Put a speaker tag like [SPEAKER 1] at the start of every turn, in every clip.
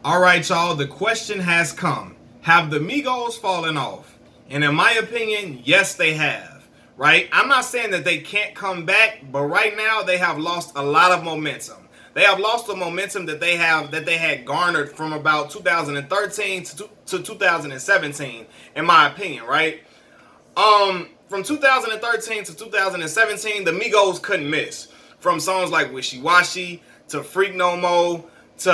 [SPEAKER 1] All right, y'all, the question has come. Have the Migos fallen off? And in my opinion, yes, they have. Right? I'm not saying that they can't come back, but right now they have lost a lot of momentum. They have lost the momentum that they had garnered from about 2013 to 2017, in my opinion, right? From 2013 to 2017, the Migos couldn't miss. From songs like Wishy Washy to Freak No More to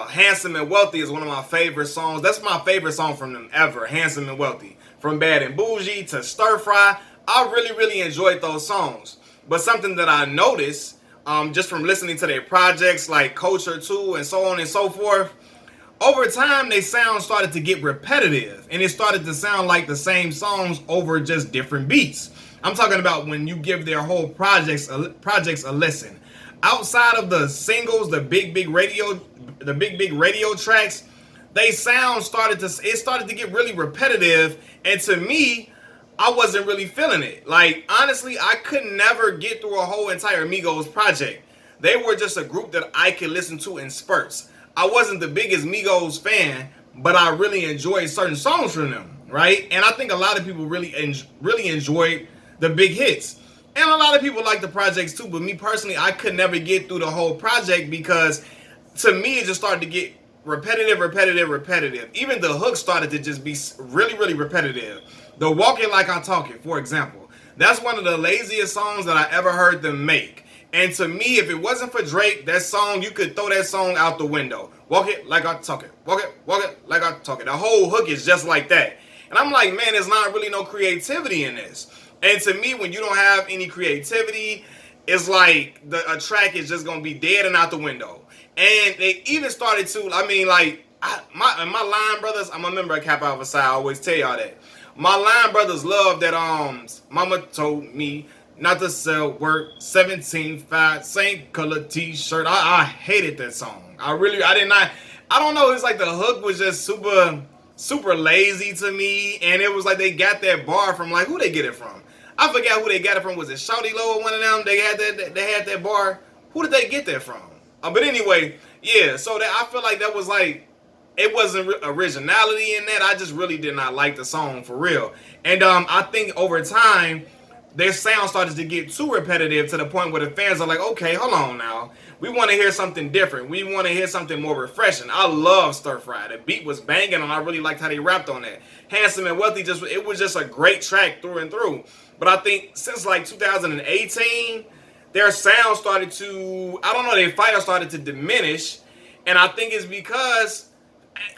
[SPEAKER 1] Handsome and Wealthy is one of my favorite songs. That's my favorite song from them ever, Handsome and Wealthy. From Bad and Bougie to Stir Fry, I really, really enjoyed those songs. But something that I noticed, just from listening to their projects like Culture 2 and so on and so forth, over time, they sound started to get repetitive, and it started to sound like the same songs over just different beats. I'm talking about when you give their whole projects a listen. Outside of the singles, the big radio tracks, they sound started to get really repetitive, and to me, I wasn't really feeling it. Like honestly, I could never get through a whole entire Migos project. They were just a group that I could listen to in spurts. I wasn't the biggest Migos fan, but I really enjoyed certain songs from them, right? And I think a lot of people really enjoyed the big hits. And a lot of people like the projects too, but me personally, I could never get through the whole project because to me, it just started to get repetitive. Even the hook started to just be really, really repetitive. The Walk It Like I Talk It, for example. That's one of the laziest songs that I ever heard them make. And to me, if it wasn't for Drake, that song, you could throw that song out the window. Walk it like I talk it. Walk it like I talk it. The whole hook is just like that. And I'm like, man, there's not really no creativity in this. And to me, when you don't have any creativity, it's like a track is just gonna be dead and out the window. And they even started to, I mean, like my line brothers, I'm a member of Kappa Alpha Psi, I always tell y'all that. My line brothers love that Mama told me not to sell work 17.5 same color t-shirt. I hated that song. I don't know, it's like the hook was just super lazy to me, and it was like they got that bar from like who they get it from. I forgot who they got it from. Was it Shawty Low or one of them? They had that bar. Who did they get that from? But anyway, yeah, so that I feel like that was like it wasn't originality in that. I just really did not like the song for real. And I think over time their sound started to get too repetitive to the point where the fans are like, okay, hold on now. We want to hear something different. We want to hear something more refreshing. I love Stir Fry. The beat was banging, and I really liked how they rapped on that. Handsome and Wealthy, it was just a great track through and through. But I think since like 2018, their sound started to, I don't know, their fire started to diminish. And I think it's because,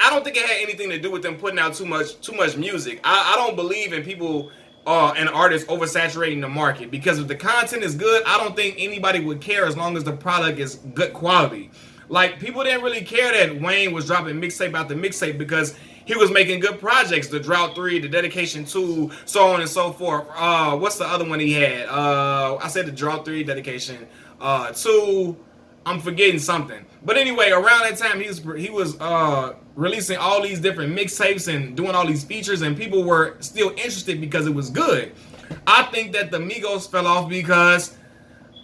[SPEAKER 1] I don't think it had anything to do with them putting out too much music. I don't believe in people and artists oversaturating the market, because if the content is good, I don't think anybody would care as long as the product is good quality. Like people didn't really care that Wayne was dropping mixtape after mixtape because he was making good projects. The Drought 3, the Dedication 2, so on and so forth. What's the other one he had? I said the Drought 3, Dedication 2. I'm forgetting something. But anyway, around that time, he was releasing all these different mixtapes and doing all these features, and people were still interested because it was good. I think that the Migos fell off because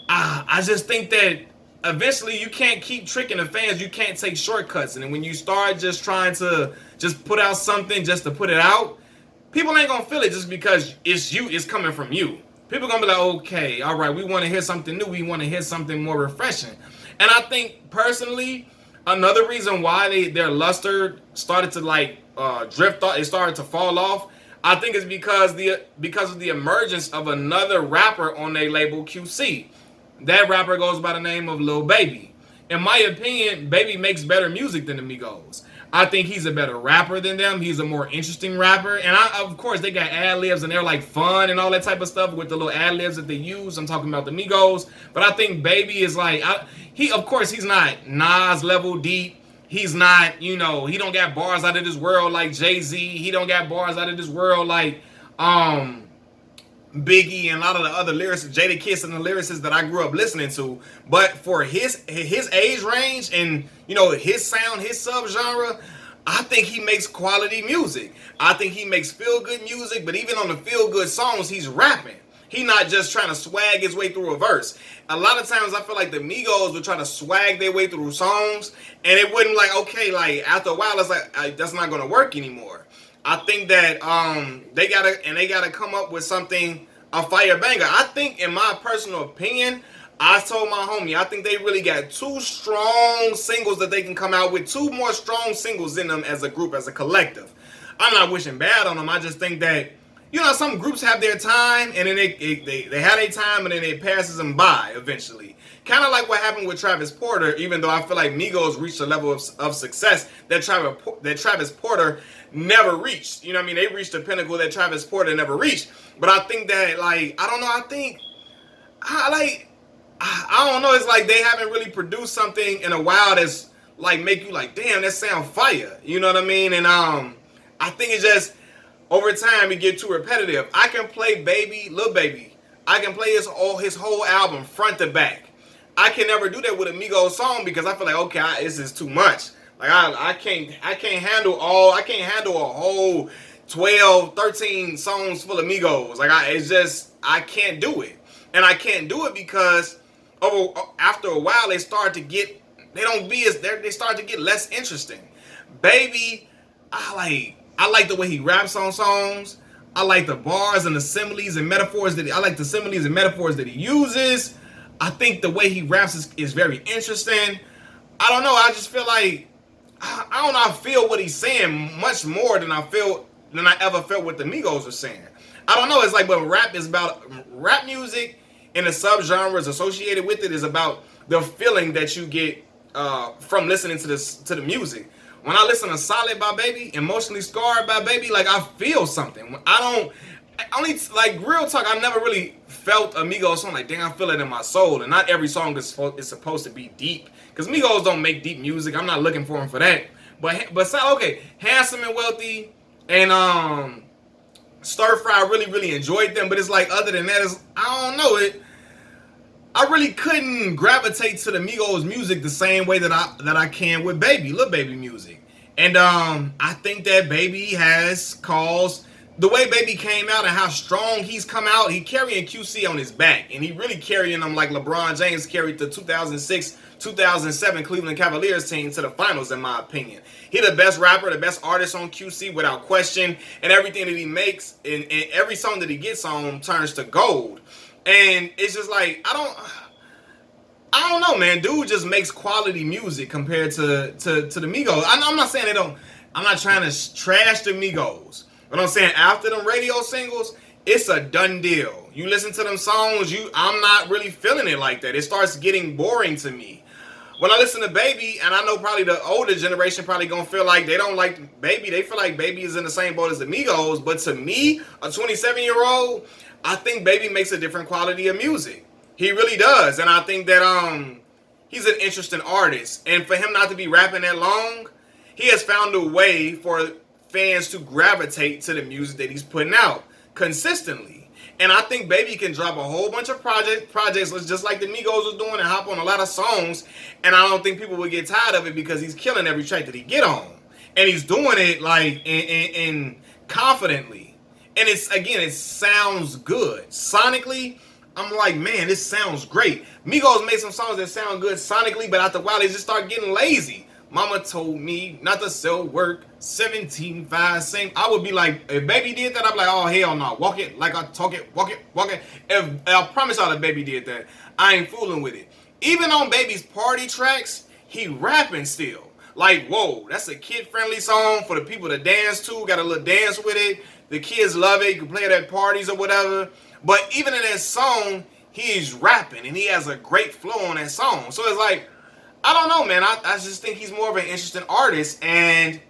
[SPEAKER 1] I just think that eventually you can't keep tricking the fans. You can't take shortcuts. And when you start just trying to just put out something just to put it out, people ain't going to feel it just because it's coming from you. People are going to be like, okay, all right, we want to hear something new. We want to hear something more refreshing. And I think personally, another reason why their luster started to like drift off, it started to fall off, I think is because of the emergence of another rapper on their label, QC. That rapper goes by the name of Lil Baby. In my opinion, Baby makes better music than the Migos. I think he's a better rapper than them. He's a more interesting rapper. And of course, they got ad-libs and they're like fun and all that type of stuff with the little ad-libs that they use. I'm talking about the Migos. But I think Baby is like, of course, he's not Nas level deep. He's not, he don't got bars out of this world like Jay-Z. He don't got bars out of this world like Biggie and a lot of the other lyricists, Jadakiss and the lyricists that I grew up listening to. But for his age range and his sound, his subgenre, I think he makes quality music. I think he makes feel good music, but even on the feel good songs, he's rapping. He not just trying to swag his way through a verse. A lot of times I feel like the Migos would try to swag their way through songs, and it wouldn't like, okay, like after a while it's like that's not gonna work anymore. I think that they gotta come up with something, a fire banger. I think, in my personal opinion, I told my homie, I think they really got two strong singles that they can come out with, two more strong singles in them as a group, as a collective. I'm not wishing bad on them. I just think that, you know, some groups have their time, and then they have their time, and then it passes them by eventually. Kind of like what happened with Travis Porter, even though I feel like Migos reached a level of success that Travis Porter never reached. You know what I mean? They reached the pinnacle that Travis Porter never reached. But I think that, like, I don't know, I don't know, it's like they haven't really produced something in a while that's like make you like, damn, that sound fire. You know what I mean? And I think it's just over time it get too repetitive. I can play Lil Baby. I can play his whole album front to back. I can never do that with a Migos song because I feel like, okay, this is too much. Like I can't handle a whole 12, 13 songs full of Migos. Like I can't do it. And I can't do it because after a while they start to get less interesting. Baby, I like the way he raps on songs. I like the bars and the similes and metaphors that he uses. I think the way he raps is very interesting. I don't know. I just feel like I feel what he's saying much more than I ever felt what the Migos were saying. I don't know. It's like, but rap music and the subgenres associated with it is about the feeling that you get from listening to the music. When I listen to Solid by Baby, Emotionally Scarred by Baby, like I feel something. Like real talk, I never really felt a Migos song like, dang, I feel it in my soul. And not every song is supposed to be deep, because Migos don't make deep music. I'm not looking for them for that. But okay, Handsome and Wealthy and Stir Fry, I really enjoyed them. But it's like, other than that, I don't know. I really couldn't gravitate to the Migos music the same way that I can with Lil Baby music. And I think that Baby has caused, the way Baby came out and how strong he's come out, he carrying QC on his back. And he really carrying them like LeBron James carried the 2006-2007 Cleveland Cavaliers team to the finals, in my opinion. He the best rapper, the best artist on QC without question. And everything that he makes and every song that he gets on turns to gold. And it's just like, I don't know, man. Dude just makes quality music compared to the Migos. I'm not saying I'm not trying to trash the Migos. But I'm saying, after them radio singles, it's a done deal. You listen to them songs, I'm not really feeling it like that. It starts getting boring to me. When I listen to Baby, and I know probably the older generation probably gonna feel like they don't like Baby. They feel like Baby is in the same boat as the Migos. But to me, a 27-year-old, I think Baby makes a different quality of music. He really does. And I think that he's an interesting artist. And for him not to be rapping that long, he has found a way for fans to gravitate to the music that he's putting out consistently. And I think Baby can drop a whole bunch of projects just like the Migos was doing, and hop on a lot of songs, and I don't think people would get tired of it because he's killing every track that he get on. And he's doing it like in confidently. And it sounds good. Sonically, I'm like, man, this sounds great. Migos made some songs that sound good sonically, but after a while they just start getting lazy. Mama told me not to sell work, 17.5, same. I would be like, if Baby did that, I'd be like, oh, hell no. Walk it like I talk it, walk it, walk it. I promise y'all that Baby did that. I ain't fooling with it. Even on Baby's party tracks, he rapping still. Like, whoa, that's a kid-friendly song for the people to dance to. Got a little dance with it. The kids love it. You can play it at parties or whatever. But even in that song, he's rapping, and he has a great flow on that song. So it's like, I don't know, man. I just think he's more of an interesting artist, and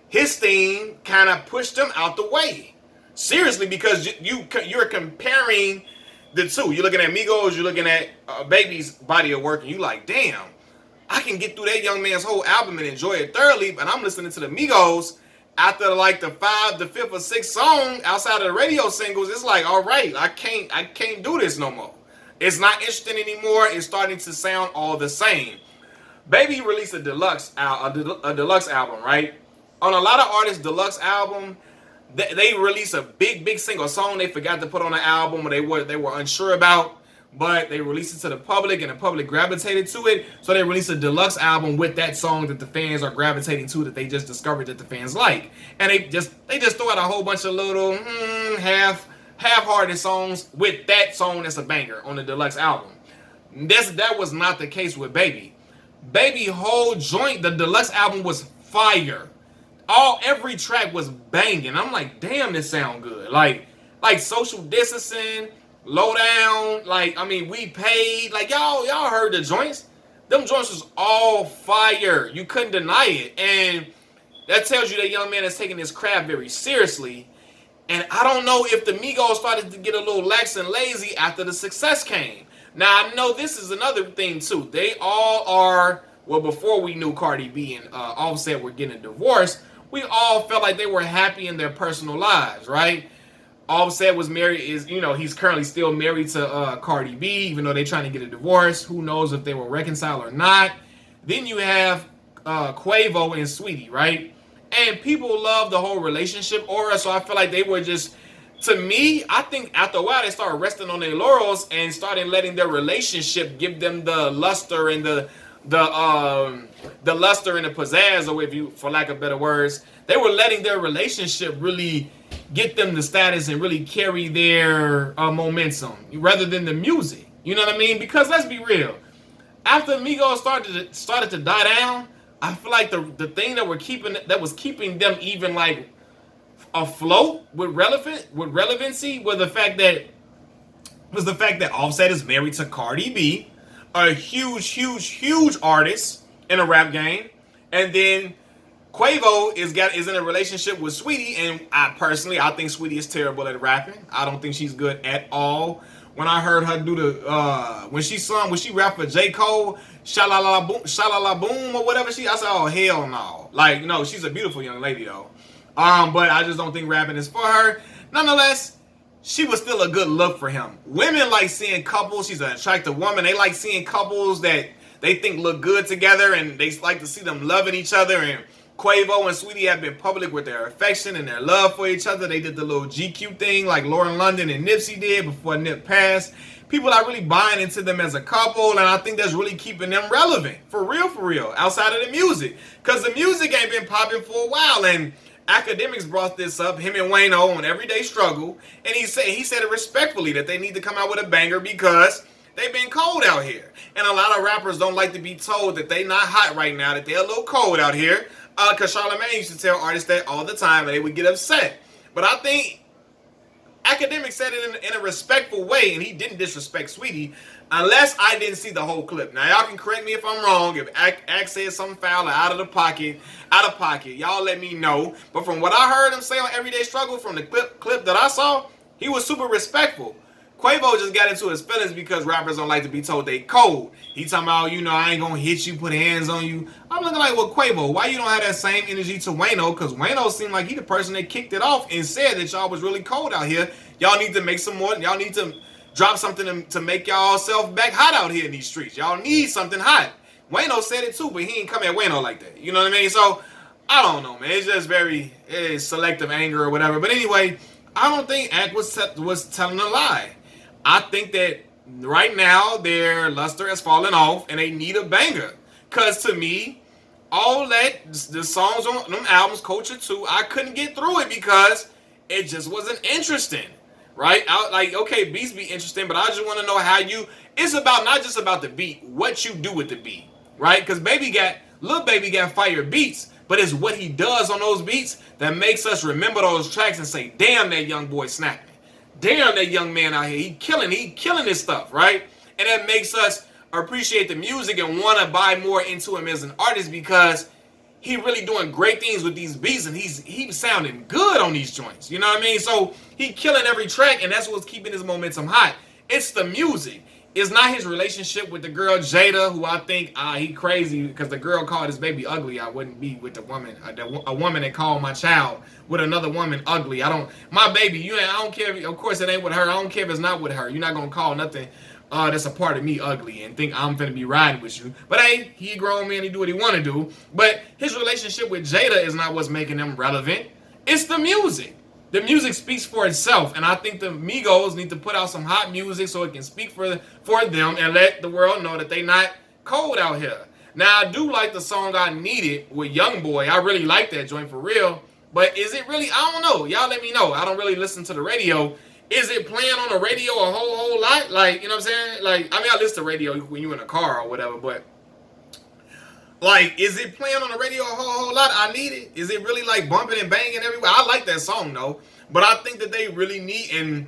[SPEAKER 1] his theme kind of pushed him out the way. Seriously, because you're comparing the two. You're looking at Migos, you're looking at Baby's body of work, and you like, damn, I can get through that young man's whole album and enjoy it thoroughly, but I'm listening to the Migos after like the 5th or 6th song outside of the radio singles. It's like, all right, I can't do this no more. It's not interesting anymore. It's starting to sound all the same. Baby released a deluxe album, right? On a lot of artists' deluxe album, They released a big single song they forgot to put on the album, or they were unsure about, but they released it to the public, and the public gravitated to it. So they released a deluxe album with that song that the fans are gravitating to, that they just discovered that the fans like. And they just throw out a whole bunch of little half-hearted songs with that song that's a banger on the deluxe album. That was not the case with Baby. Baby whole joint, the deluxe album was fire. Every track was banging. I'm like, damn, this sound good. Like Social Distancing, Low Down, We Paid. Like, y'all heard the joints. Them joints was all fire. You couldn't deny it. And that tells you that young man is taking his craft very seriously. And I don't know if the Migos started to get a little lax and lazy after the success came. Now, I know this is another thing, too. They all are, well, before we knew Cardi B and Offset were getting divorced, we all felt like they were happy in their personal lives, right? Offset was married, he's currently still married to Cardi B, even though they're trying to get a divorce. Who knows if they will reconcile or not. Then you have Quavo and Sweetie, right? And people love the whole relationship aura, so I feel like they were just, to me, I think after a while they started resting on their laurels and started letting their relationship give them the luster and the luster and the pizzazz, or if you, for lack of better words, they were letting their relationship really get them the status and really carry their momentum rather than the music. You know what I mean? Because let's be real, after Migos started to die down, I feel like the thing that was keeping them even like afloat with relevancy was the fact that Offset is married to Cardi B, a huge artist in a rap game, and then Quavo is in a relationship with Sweetie, and I think Sweetie is terrible at rapping. I don't think she's good at all. When I heard her do when she rapped for J. Cole, Shalala Boom or whatever, I said, oh hell no. Like, no, she's a beautiful young lady though. But I just don't think rapping is for her. Nonetheless, she was still a good look for him. Women like seeing couples. She's an attractive woman. They like seeing couples that they think look good together, and they like to see them loving each other. And Quavo and Sweetie have been public with their affection and their love for each other. They did the little GQ thing like Lauren London and Nipsey did before Nip passed. People are really buying into them as a couple, and I think that's really keeping them relevant. For real, outside of the music. Because the music ain't been popping for a while, and Academics brought this up, him and Wayno on Everyday Struggle, and he said it respectfully that they need to come out with a banger because they've been cold out here. And a lot of rappers don't like to be told that they not hot right now, that they're a little cold out here. Because Charlamagne used to tell artists that all the time, and they would get upset. But I think Academic said it in a respectful way, and he didn't disrespect Sweetie, unless I didn't see the whole clip. Now, y'all can correct me if I'm wrong. If Ack said something foul or out of pocket, y'all let me know. But from what I heard him say on Everyday Struggle, from the clip that I saw, he was super respectful. Quavo just got into his feelings because rappers don't like to be told they cold. He talking about, I ain't gonna hit you, put hands on you. I'm looking like, well, Quavo, why you don't have that same energy to Wayno? Because Wayno seemed like he the person that kicked it off and said that y'all was really cold out here. Y'all need to make some more. Y'all need to drop something to make y'all self back hot out here in these streets. Y'all need something hot. Wayno said it too, but he ain't come at Wayno like that. You know what I mean? So, I don't know, man. It's just very selective anger or whatever. But anyway, I don't think Ack was telling a lie. I think that right now their luster has fallen off and they need a banger. Because to me, all that, the songs on them albums, Culture 2, I couldn't get through it because it just wasn't interesting. Right? Okay, beats be interesting, but I just want to know how it's about not just about the beat, what you do with the beat. Right? Because Lil Baby got fire beats, but it's what he does on those beats that makes us remember those tracks and say, damn, that young boy snapping. Damn, that young man out here, he killing this stuff, right? And that makes us appreciate the music and want to buy more into him as an artist because he really doing great things with these beats and he's sounding good on these joints. You know what I mean? So he killing every track, and that's what's keeping his momentum hot. It's the music. It's not his relationship with the girl Jada, who I think he crazy because the girl called his baby ugly. I wouldn't be with the woman, a woman that called my child with another woman ugly. My baby, I don't care. Of course, it ain't with her. I don't care if it's not with her. You're not gonna call nothing that's a part of me ugly and think I'm gonna be riding with you. But hey, he a grown man. He do what he want to do. But his relationship with Jada is not what's making him relevant. It's the music. the music speaks for itself, and I think the Migos need to put out some hot music so it can speak for them and let the world know that they not cold out here. Now, I do like the song "I Need It" with YoungBoy. I really like that joint for real. But is it really? I don't know. Y'all let me know. I don't really listen to the radio. Is it playing on the radio a whole lot? Like, you know what I'm saying? Like, I mean, I listen to radio when you're in a car or whatever, but like, is it playing on the radio a whole lot? I Need It. Is it really like bumping and banging everywhere? I like that song though, but I think that they really need, and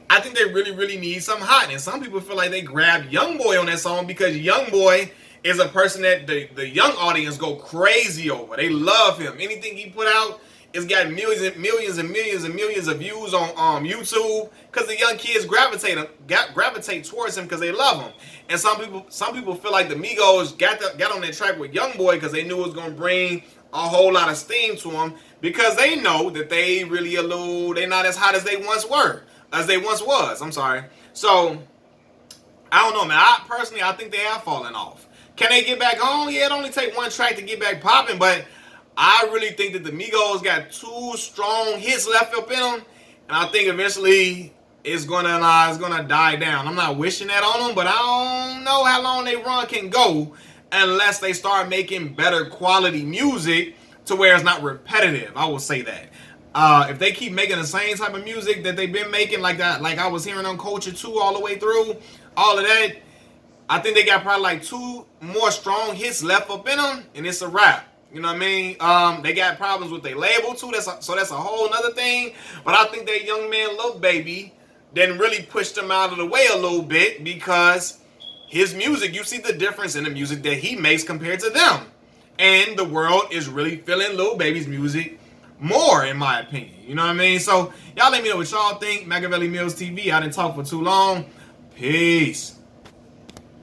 [SPEAKER 1] I think they really need some hot. And some people feel like they grabbed YoungBoy on that song because YoungBoy is a person that the young audience go crazy over. They love him. Anything he put out, it's got millions and millions and millions and millions of views on YouTube because the young kids gravitate towards him because they love him. And some people feel like the Migos got on that track with YoungBoy because they knew it was gonna bring a whole lot of steam to them because they know that they really they're not as hot as they once was. I'm sorry. So I don't know, man. I think they have fallen off. Can they get back on? Yeah, it only take one track to get back popping, but I really think that the Migos got 2 strong hits left up in them, and I think eventually it's gonna die down. I'm not wishing that on them, but I don't know how long they run can go unless they start making better quality music to where it's not repetitive. I will say that. If they keep making the same type of music that they've been making, like I was hearing on Culture 2 all the way through, all of that, I think they got probably like 2 more strong hits left up in them, and it's a wrap. You know what I mean? They got problems with their label too. So that's a whole nother thing. But I think that young man, Lil Baby, then really pushed him out of the way a little bit because his music, you see the difference in the music that he makes compared to them. And the world is really feeling Lil Baby's music more, in my opinion. You know what I mean? So y'all let me know what y'all think. Machiavelli Mills TV. I didn't talk for too long. Peace.